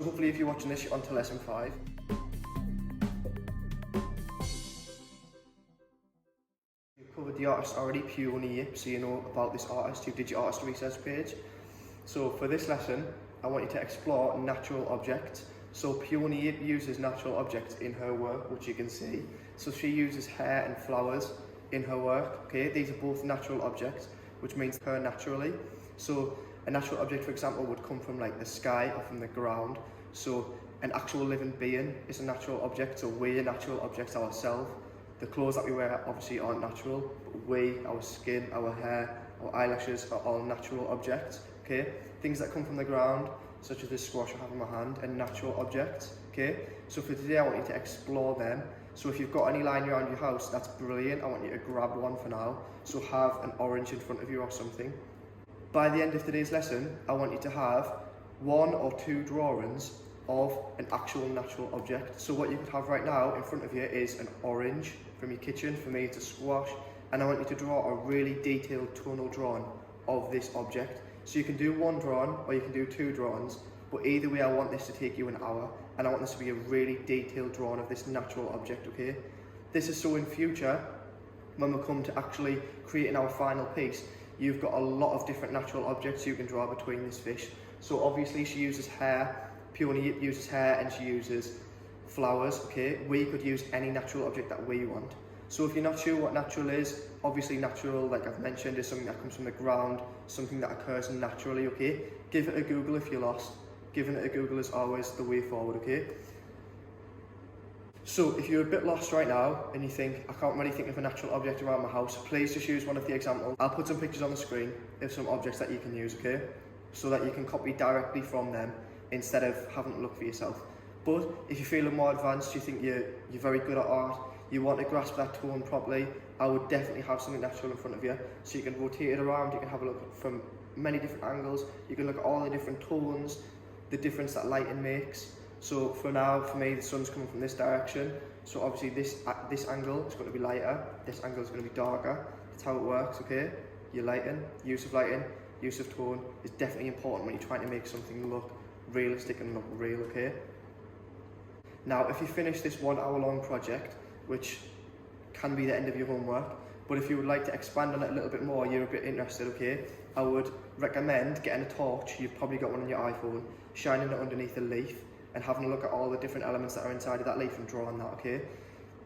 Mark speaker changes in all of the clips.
Speaker 1: Hopefully if you're watching this, you're on to lesson 5. You've covered the artist already, Peony Yip, so you know about this artist who did your artist research page. So for this lesson, I want you to explore natural objects. So Peony Yip uses natural objects in her work, which you can see. So she uses hair and flowers in her work, okay? These are both natural objects, which means her naturally. So a natural object, for example, would come from like the sky or from the ground. So an actual living being is a natural object, so we're natural objects ourselves. The clothes that we wear obviously aren't natural, but we, our skin, our hair, our eyelashes are all natural objects, okay? Things that come from the ground, such as this squash I have in my hand, are natural objects, okay? So for today, I want you to explore them. So if you've got any lying around your house, that's brilliant. I want you to grab one for now. So have an orange in front of you or something. By the end of today's lesson, I want you to have 1 or 2 drawings of an actual natural object. So what you could have right now in front of you is an orange from your kitchen. For me, it's a squash. And I want you to draw a really detailed tonal drawing of this object. So you can do 1 drawing or you can do 2 drawings, but either way I want this to take you an hour, and I want this to be a really detailed drawing of this natural object, okay? This is so in future, when we come to actually creating our final piece, you've got a lot of different natural objects you can draw between this fish. So obviously she uses hair, Peony Yip uses hair, and she uses flowers, okay? We could use any natural object that we want. So if you're not sure what natural is, obviously natural, like I've mentioned, is something that comes from the ground, something that occurs naturally, okay? Give it a Google if you're lost. Giving it a Google is always the way forward, okay? So if you're a bit lost right now and you think, I can't really think of a natural object around my house, please just use one of the examples. I'll put some pictures on the screen of some objects that you can use, okay? So that you can copy directly from them instead of having to look for yourself. But if you're feeling more advanced, you think you're very good at art, you want to grasp that tone properly, I would definitely have something natural in front of you. So you can rotate it around, you can have a look from many different angles, you can look at all the different tones, the difference that lighting makes. So for now, for me, the sun's coming from this direction. So obviously this angle is going to be lighter, this angle is going to be darker. That's how it works, okay? Your lighting, use of tone is definitely important when you're trying to make something look realistic and look real, okay? Now, if you finish this 1 hour long project, which can be the end of your homework, but if you would like to expand on it a little bit more, you're a bit interested, okay, I would recommend getting a torch, you've probably got one on your iPhone, shining it underneath a leaf and having a look at all the different elements that are inside of that leaf and drawing that, okay?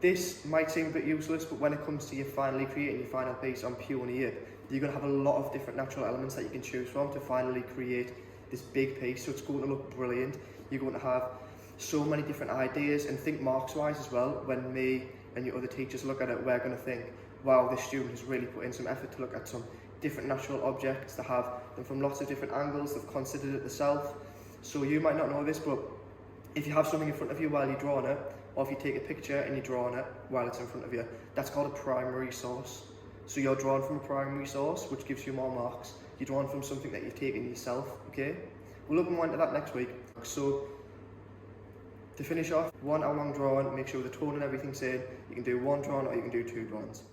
Speaker 1: This might seem a bit useless, but when it comes to you finally creating your final piece on Peony Yip, you're going to have a lot of different natural elements that you can choose from to finally create this big piece, so it's going to look brilliant. You're going to have so many different ideas, and think marks wise as well. When me and your other teachers look at it, we're going to think, wow, this student has really put in some effort to look at some different natural objects, to have them from lots of different angles, they've considered it themselves. So you might not know this, but if you have something in front of you while you're drawing it, or if you take a picture and you're drawing it while it's in front of you, that's called a primary source. So you're drawing from a primary source, which gives you more marks. You're drawing from something that you've taken yourself, okay? We'll look more into that next week. So to finish off, 1 hour long drawing, make sure the tone and everything's in. You can do 1 drawing or you can do 2 drawings.